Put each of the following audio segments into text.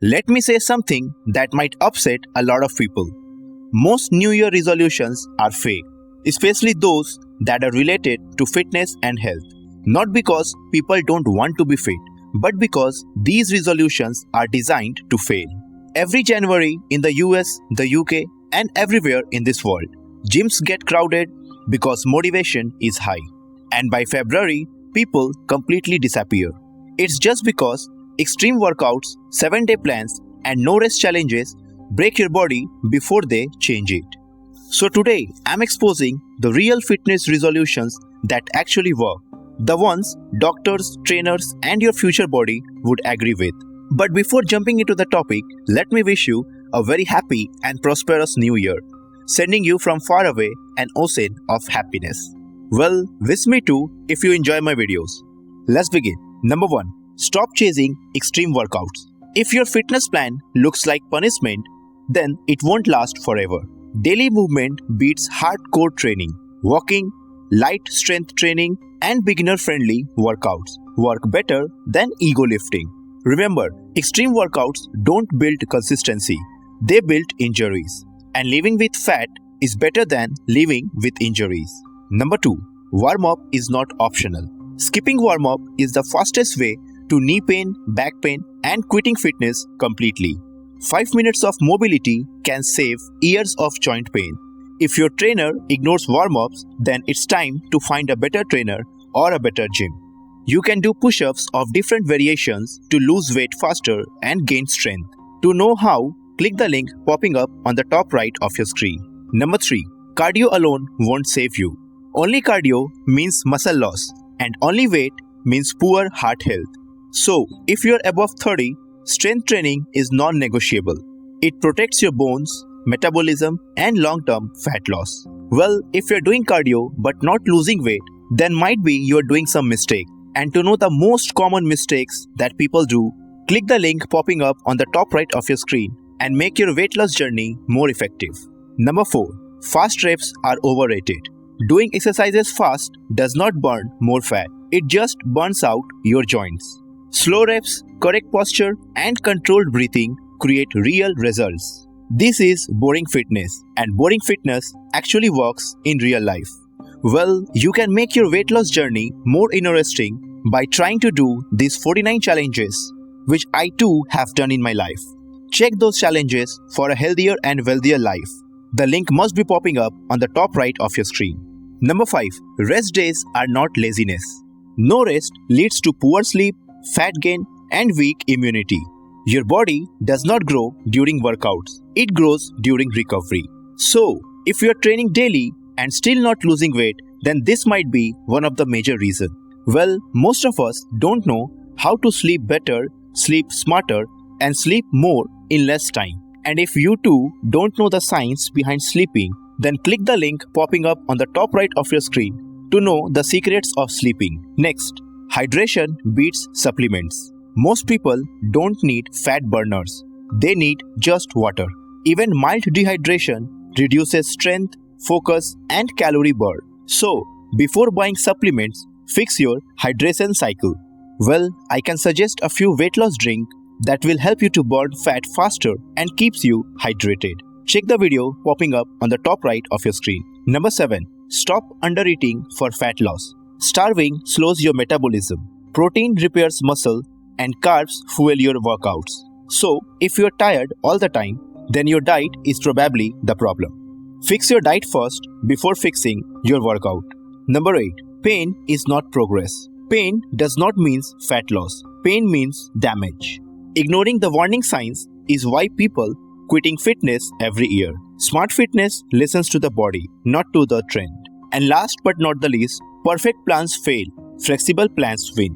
Let me say something that might upset a lot of people. Most New Year resolutions are fake, especially those that are related to fitness and health. Not because people don't want to be fit, but because these resolutions are designed to fail. Every January in the US, the UK, and everywhere in this world, gyms get crowded because motivation is high. And by February, people completely disappear. It's just because extreme workouts, 7-day plans, and no rest challenges break your body before they change it. So today, I'm exposing the real fitness resolutions that actually work, the ones doctors, trainers, and your future body would agree with. But before jumping into the topic, let me wish you a very happy and prosperous new year, sending you from far away an ocean of happiness. Well, wish me too if you enjoy my videos. Let's begin. Number 1. Stop chasing extreme workouts. If your fitness plan looks like punishment, then it won't last forever. Daily movement beats hardcore training. Walking, light strength training, and beginner-friendly workouts work better than ego lifting. Remember, extreme workouts don't build consistency, they build injuries. And living with fat is better than living with injuries. Number 2. Warm-up is not optional. Skipping warm-up is the fastest way to knee pain, back pain, and quitting fitness completely. 5 minutes of mobility can save years of joint pain. If your trainer ignores warm-ups, then it's time to find a better trainer or a better gym. You can do push-ups of different variations to lose weight faster and gain strength. To know how, click the link popping up on the top right of your screen. Number 3. Cardio alone won't save you. Only cardio means muscle loss, and only weight means poor heart health. So, if you're above 30, strength training is non-negotiable. It protects your bones, metabolism, and long-term fat loss. Well, if you're doing cardio but not losing weight, then might be you're doing some mistake. And to know the most common mistakes that people do, click the link popping up on the top right of your screen and make your weight loss journey more effective. Number 4. Fast reps are overrated. Doing exercises fast does not burn more fat. It just burns out your joints. Slow reps, correct posture, and controlled breathing create real results. This is boring fitness, and boring fitness actually works in real life. Well, you can make your weight loss journey more interesting by trying to do these 49 challenges, which I too have done in my life. Check those challenges for a healthier and wealthier life. The link must be popping up on the top right of your screen. Number 5. Rest days are not laziness. No rest leads to poor sleep, fat gain, and weak immunity. Your body does not grow during workouts. It grows during recovery. So, if you are training daily and still not losing weight, then this might be one of the major reasons. Well, most of us don't know how to sleep better, sleep smarter, and sleep more in less time. And if you too don't know the science behind sleeping, then click the link popping up on the top right of your screen to know the secrets of sleeping. Next, hydration beats supplements. Most people don't need fat burners. They need just water. Even mild dehydration reduces strength, focus, and calorie burn. So, before buying supplements, fix your hydration cycle. Well, I can suggest a few weight loss drinks that will help you to burn fat faster and keeps you hydrated. Check the video popping up on the top right of your screen. Number 7. Stop undereating for fat loss. Starving slows your metabolism. Protein repairs muscle and carbs fuel your workouts. So, if you're tired all the time, then your diet is probably the problem. Fix your diet first before fixing your workout. Number 8. Pain is not progress. Pain does not mean fat loss. Pain means damage. Ignoring the warning signs is why people quitting fitness every year. Smart fitness listens to the body, not to the trend. And last but not the least, perfect plans fail. Flexible plans win.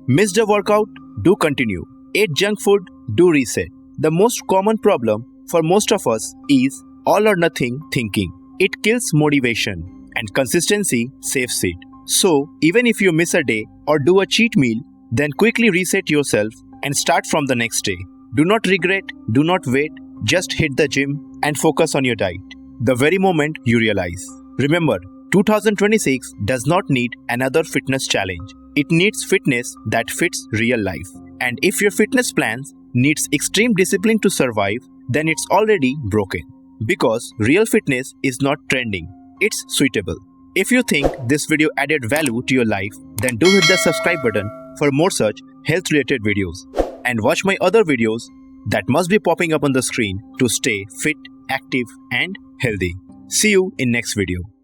Missed a workout? Do continue. Ate junk food? Do reset. The most common problem for most of us is all or nothing thinking. It kills motivation and consistency saves it. So, even if you miss a day or do a cheat meal, then quickly reset yourself and start from the next day. Do not regret, do not wait, just hit the gym and focus on your diet the very moment you realize. Remember, 2026 does not need another fitness challenge. It needs fitness that fits real life. And if your fitness plans needs extreme discipline to survive, then it's already broken. Because real fitness is not trending, it's suitable. If you think this video added value to your life, then do hit the subscribe button for more such health related videos. And watch my other videos that must be popping up on the screen to stay fit, active and healthy. See you in next video.